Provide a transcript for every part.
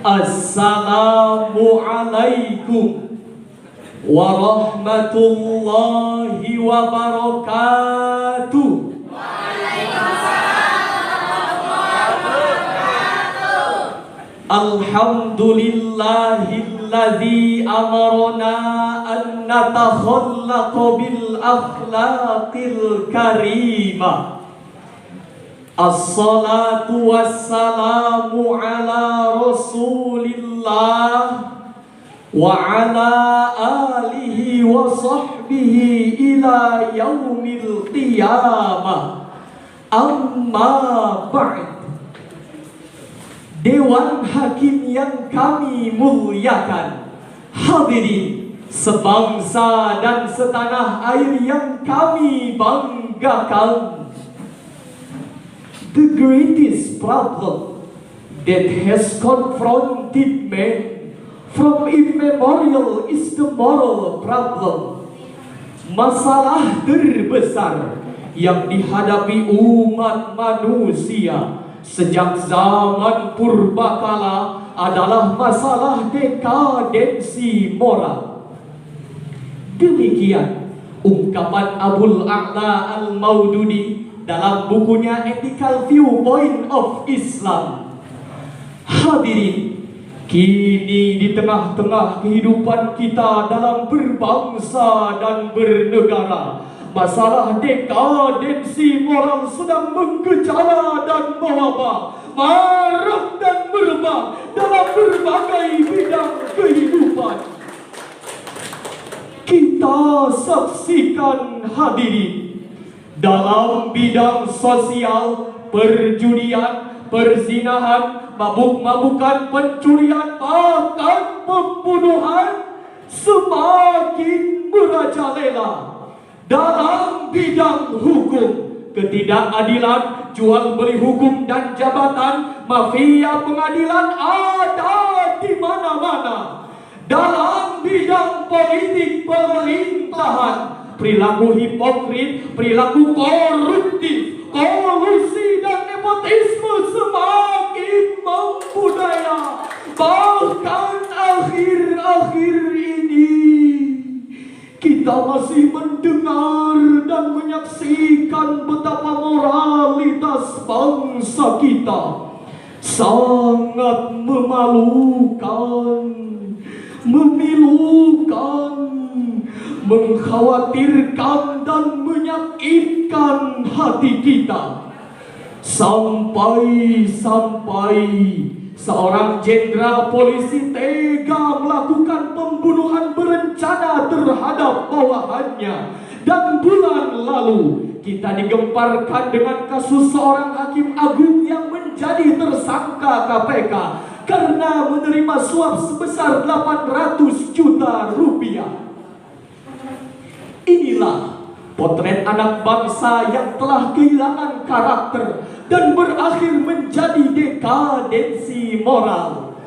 Assalamualaikum warahmatullahi wabarakatuh. Alhamdulillahilladzi amarna an natakhallaqa bil akhlaqil karimah. Assalatu wassalamu ala Rasulillah wa ala alihi wa sahbihi ila yaumil qiyamah. Amma ba'd. Dewan Hakim yang kami muliakan, hadirin sebangsa dan setanah air yang kami banggakan. The greatest problem that has confronted man from immemorial is the moral problem. Masalah terbesar yang dihadapi umat manusia sejak zaman purbakala adalah masalah dekadensi moral. Demikian ungkapan Abul A'la Al-Maududi dalam bukunya Ethical Viewpoint of Islam. Hadirin, kini di tengah-tengah kehidupan kita dalam berbangsa dan bernegara, masalah dekadensi moral sedang menggejala dan mewabah, marak dan merebak dalam berbagai bidang kehidupan. Kita saksikan hadirin, dalam bidang sosial, perjudian, perzinahan, mabuk-mabukan, pencurian, bahkan pembunuhan semakin merajalela. Dalam bidang hukum, ketidakadilan, jual beli hukum dan jabatan, mafia pengadilan ada di mana-mana. Dalam bidang politik pemerintahan, perilaku hipokrit, perilaku koruptif, kolusi dan nepotisme semakin membudaya. Bahkan akhir-akhir ini kita masih mendengar dan menyaksikan betapa moralitas bangsa kita sangat memalukan, memilukan, mengkhawatirkan dan menyakitkan hati kita. Sampai-sampai seorang jenderal polisi tega melakukan pembunuhan berencana terhadap bawahannya. Dan bulan lalu kita digemparkan dengan kasus seorang hakim agung yang menjadi tersangka KPK karena menerima suap sebesar 800 juta rupiah. Inilah potret anak bangsa yang telah kehilangan karakter dan berakhir menjadi dekadensi moral.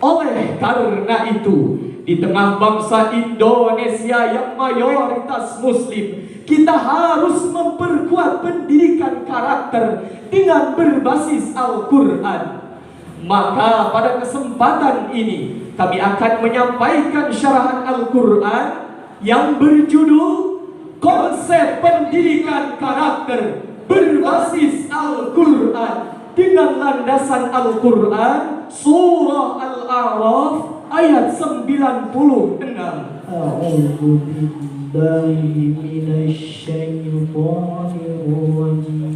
Oleh karena itu, di tengah bangsa Indonesia yang mayoritas muslim, kita harus memperkuat pendidikan karakter dengan berbasis Al-Quran. Maka pada kesempatan ini kami akan menyampaikan syarahan Al-Quran yang berjudul Konsep Pendidikan Karakter berbasis Al-Quran dengan landasan Al-Quran Surah Al-A'raf ayat 96. A'udzu billahi minasy syaithanir rajim.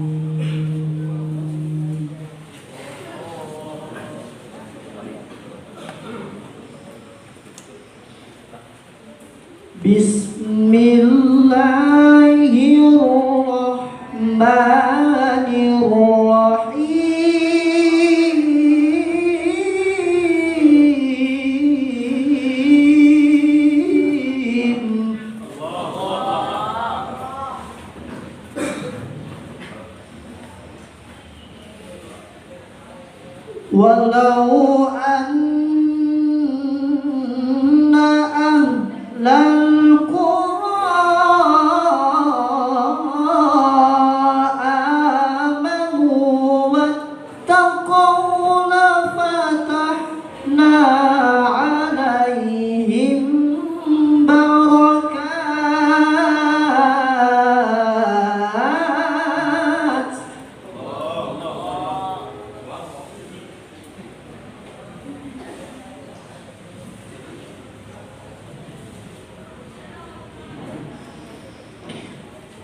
Bismillahirrahmanirrahim. Walau anna ahlal qura amanu wattaqaw la fatahna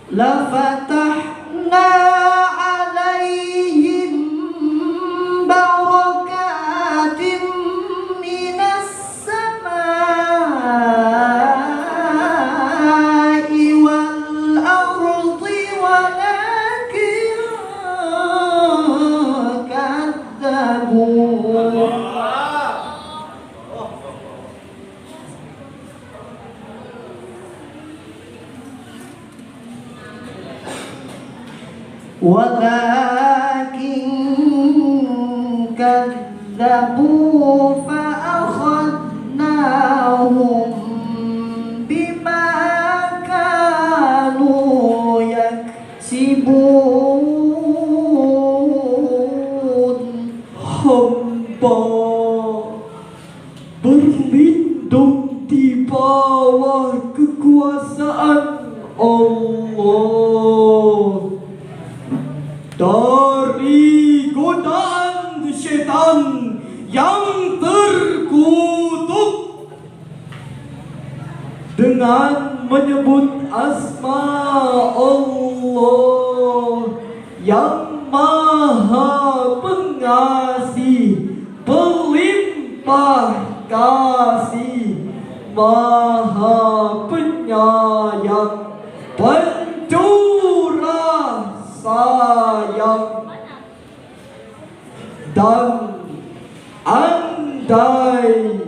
lafatahna alaihim barakatim minas samai wal ardi walakin kadzabu. Walakin kadzabu fa'akhadnahum bima kanu yaksibun. Hamba berlindung di bawah kekuasaan Allah dari godaan syaitan yang terkutuk dengan menyebut asma Allah yang maha pengasih, pelimpah kasih, maha penyayang, pencurah sayang. Dan andai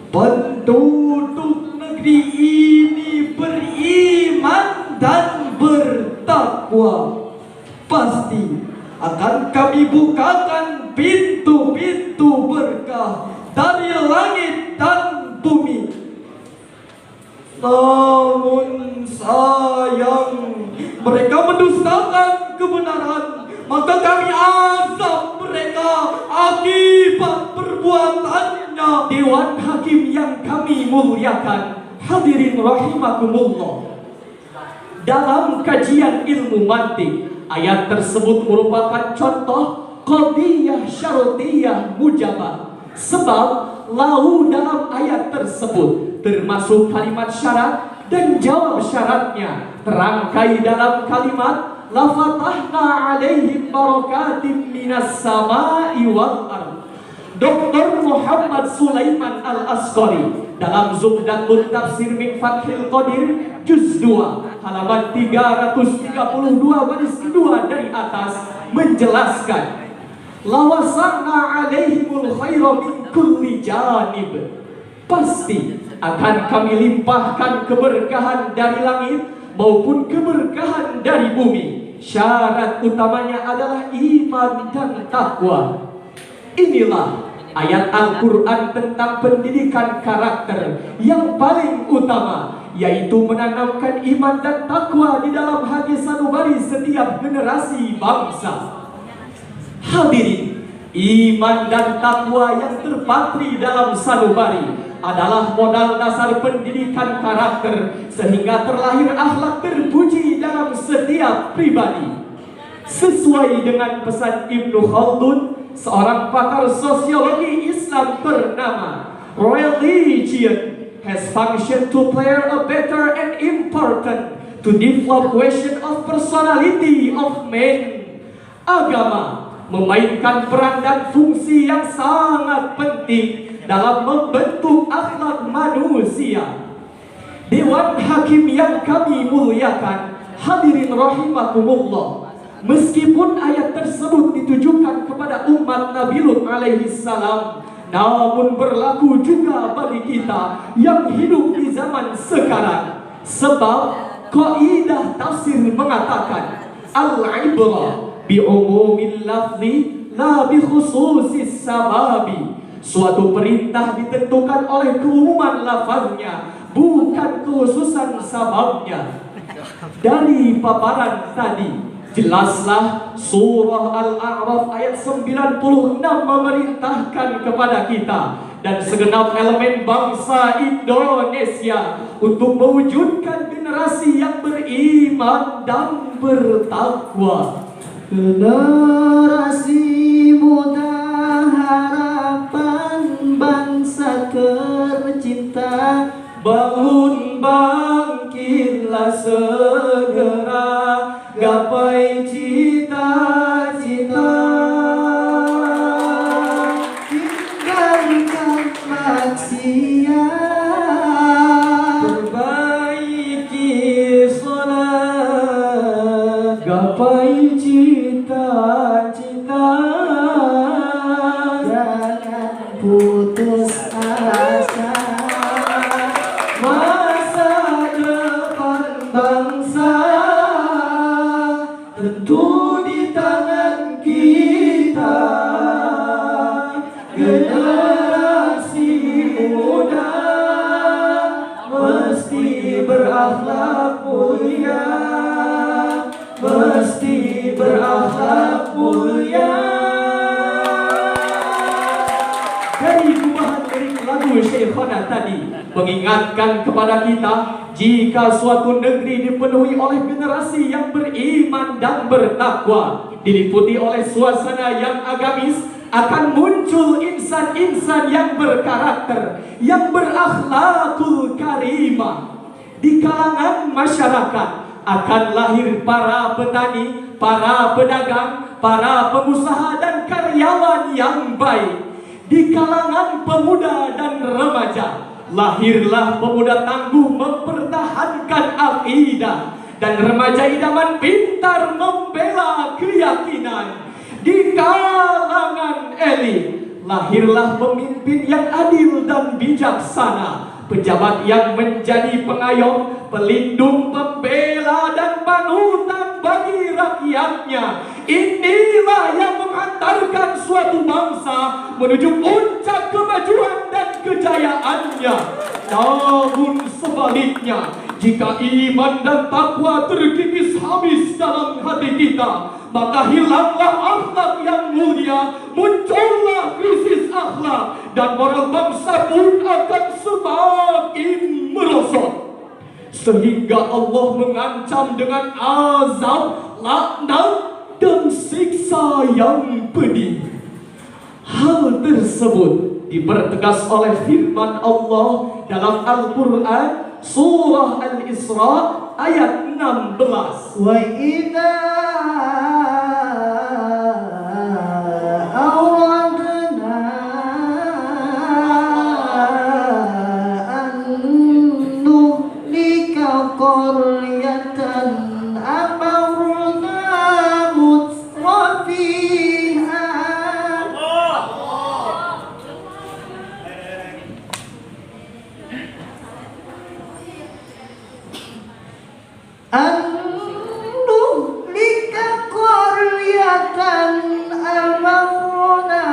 penduduk negeri ini beriman dan bertakwa, pasti akan kami bukakan pintu-pintu berkah dari langit dan bumi. Namun sayang, mereka mendustakan kebenaran, maka kami azab mereka akibat perbuatannya. Dewan Hakim yang kami muliakan, hadirin rahimakumullah, dalam kajian ilmu mantik, ayat tersebut merupakan contoh qadiyah syartiyah mujabah. Sebab lau dalam ayat tersebut termasuk kalimat syarat dan jawab syaratnya terangkai dalam kalimat lafatahna alaihim barakatim minas samai wal ardh. Dr. Muhammad Sulaiman Al-Asqari dalam Zubdatul Tafsir min Fathil Qadir juz 2 halaman 332 baris kedua dari atas menjelaskan lawasana alaihimul khaira min kulli janib. Pasti akan kami limpahkan keberkahan dari langit maupun keberkahan dari bumi. Syarat utamanya adalah iman dan takwa. Inilah ayat Al-Quran tentang pendidikan karakter yang paling utama, yaitu menanamkan iman dan takwa di dalam hati sanubari setiap generasi bangsa. Hadirin, iman dan takwa yang terpatri dalam sanubari adalah modal dasar pendidikan karakter, sehingga terlahir akhlak terpuji dalam setiap pribadi. Sesuai dengan pesan Ibnu Khaldun, seorang pakar sosiologi Islam ternama, religion has functioned to play a better and important to develop question of personality of men. Agama memainkan peran dan fungsi yang sangat penting dalam membentuk akhlak manusia. Dewan Hakim yang kami muliakan, hadirin rahimakumullah, meskipun ayat tersebut ditujukan kepada umat Nabi Lut alaihi salam, namun berlaku juga bagi kita yang hidup di zaman sekarang. Sebab kaidah tafsir mengatakan al-ibrah bi umumil lafzi la bi khususis sababi. Suatu perintah ditentukan oleh keumuman lafaznya, bukan kekhususan sababnya. Dari paparan tadi, jelaslah surah Al-A'raf ayat 96 memerintahkan kepada kita dan segenap elemen bangsa Indonesia untuk mewujudkan generasi yang beriman dan bertakwa. Generasi muda harapan bangsa tercinta, bangun bangkitlah segera. sia. Perbaiki salat, gapai cita-cita, jangan putus asa. Masa depan bangsa tentu di tangan kita. Generasi muda mesti berakhlak mulia, mesti berakhlak mulia. Dari gubahan lirik lagu Syekhana tadi mengingatkan kepada kita, jika suatu negeri dipenuhi oleh generasi yang beriman dan bertakwa, diliputi oleh suasana yang agamis, akan muncul insan-insan yang berkarakter, yang berakhlakul karimah. Di kalangan masyarakat akan lahir para petani, para pedagang, para pengusaha dan karyawan yang baik. Di kalangan pemuda dan remaja lahirlah pemuda tangguh mempertahankan akidah, dan remaja idaman pintar membela keyakinan. Di kalangan elit lahirlah pemimpin yang adil dan bijaksana, pejabat yang menjadi pengayom, pelindung, pembela dan panutan bagi rakyatnya. Inilah yang mengantarkan suatu bangsa menuju puncak kemajuan dan kejayaannya. Namun sebaliknya, jika iman dan takwa terkikis habis dalam hati kita, maka hilanglah akhlak yang mulia, muncullah krisis akhlak, dan moral bangsa pun akan semakin merosot. Sehingga Allah mengancam dengan azab, laknat, dan siksa yang pedih. Hal tersebut dipertegas oleh firman Allah dalam Al-Quran Surah Al-Isra ayat 16. Wa idza aradna an nuhlika qaryatan amarna mutrafiha An-nuhlika qaryatan amarna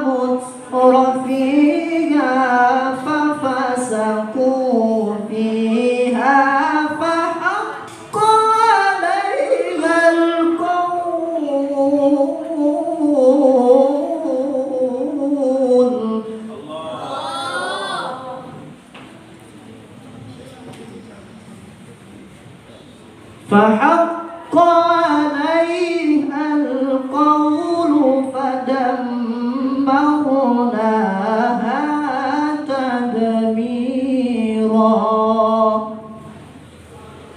mutrafiha fafasaku fiha fahaqqa 'alaihal qawl. فحق عليها القول فدمرناها تدميرا.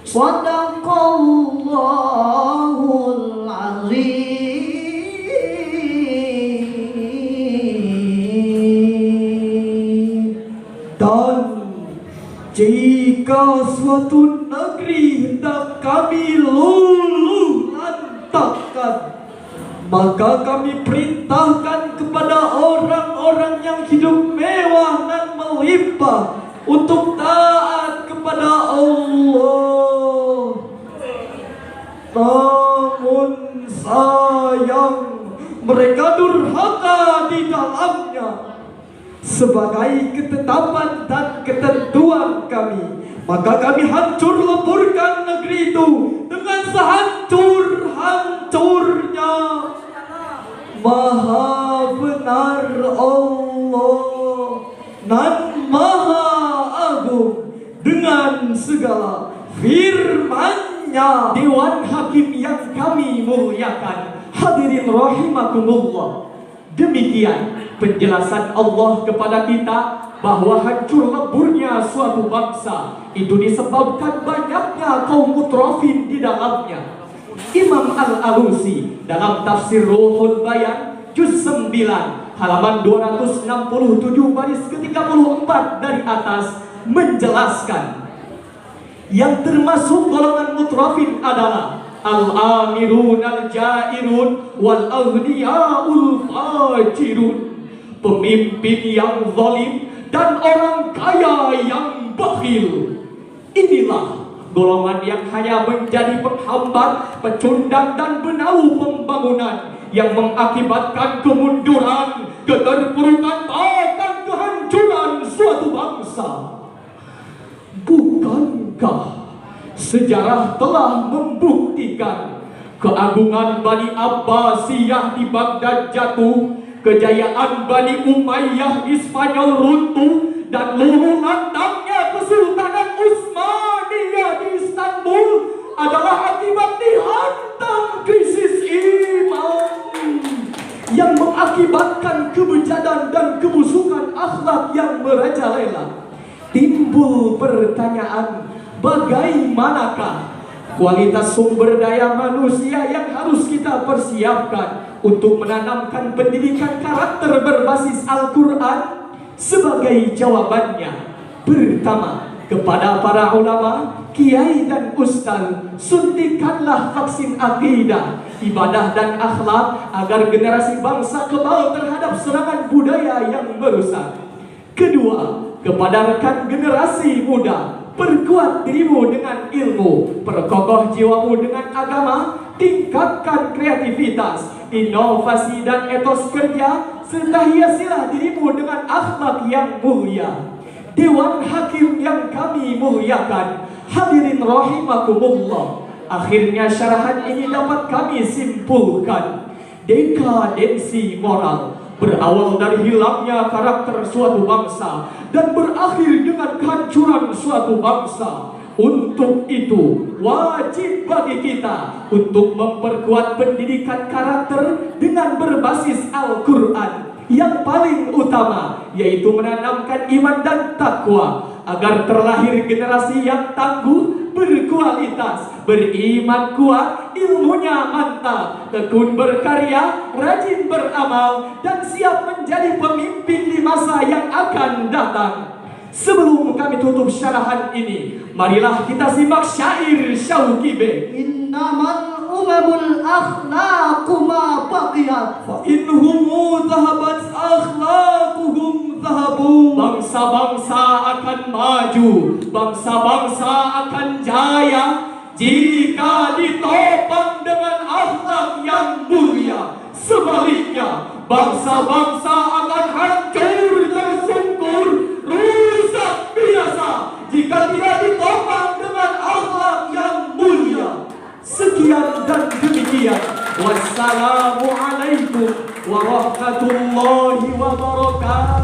صدق الله العظيم. Dan jika suatu negeri hendak kami luluh lantakkan, maka kami perintahkan kepada orang-orang yang hidup mewah dan melimpah untuk taat kepada Allah. Namun sayang, mereka durhaka di dalamnya. Sebagai ketetapan dan ketentuan kami, maka kami hancur leburkan negeri itu dengan sehancur-hancurnya. Maha benar Allah dan Maha Agung dengan segala firman-Nya. Dewan Hakim yang kami muliakan, hadirin rahimakumullah, demikian penjelasan Allah kepada kita bahwa hancur leburnya suatu bangsa itu disebabkan banyaknya kaum mutrafin di dalamnya. Imam Al-Alusi dalam tafsir Ruhul Bayan juz 9 halaman 267 baris ke-34 dari atas menjelaskan yang termasuk golongan mutrafin adalah al-amirun al-jairun wal aghniya'ul fajirun, pemimpin yang zalim dan orang kaya yang bakhil. Inilah golongan yang hanya menjadi penghambat, pecundang dan benau pembangunan yang mengakibatkan kemunduran, keterpurukan, bahkan kehancuran suatu bangsa. Bukankah sejarah telah membuktikan keagungan Bani Abbasiyah di Baghdad jatuh, kejayaan Bani Umayyah di Spanyol runtuh, dan luluh lantangnya Kesultanan Utsmaniyah di Istanbul adalah akibat dihantam krisis iman yang mengakibatkan kebejadan dan kebusukan akhlak yang merajalela. Timbul pertanyaan, bagaimanakah kualitas sumber daya manusia yang harus kita persiapkan untuk menanamkan pendidikan karakter berbasis Al-Quran? Sebagai jawabannya, pertama, kepada para ulama, kiai dan ustaz, suntikanlah vaksin akidah, ibadah dan akhlak agar generasi bangsa kebal terhadap serangan budaya yang merusak. Kedua, kepada rekan generasi muda, perkuat dirimu dengan ilmu, perkokoh jiwamu dengan agama, tingkatkan kreativitas, inovasi dan etos kerja, serta hiasilah dirimu dengan akhlak yang mulia. Dewan Hakim yang kami muliakan, hadirin rahimakumullah, akhirnya syarahan ini dapat kami simpulkan. Dekadensi moral berawal dari hilangnya karakter suatu bangsa dan berakhir dengan kehancuran suatu bangsa. Untuk itu, wajib bagi kita untuk memperkuat pendidikan karakter dengan berbasis Al-Quran. Yang paling utama yaitu menanamkan iman dan takwa agar terlahir generasi yang tangguh, berkualitas, beriman kuat, ilmunya mantap, tekun berkarya, rajin beramal, dan siap menjadi pemimpin di masa yang akan datang. Sebelum kami tutup syarahan ini, marilah kita simak syair Syauqi B. Innamal umamul akhlaqu ma baqiyat, fa inhumu zahabat akhlaquhum zahabu. Bangsa-bangsa akan maju, bangsa-bangsa akan jaya jika ditopang dengan akhlak yang mulia. Sebaliknya, bangsa-bangsa akan hancur tersungkur, rusak binasa jika tidak ditopang dengan akhlak yang mulia. Sekian dan demikian. Wassalamualaikum warahmatullahi wabarakatuh.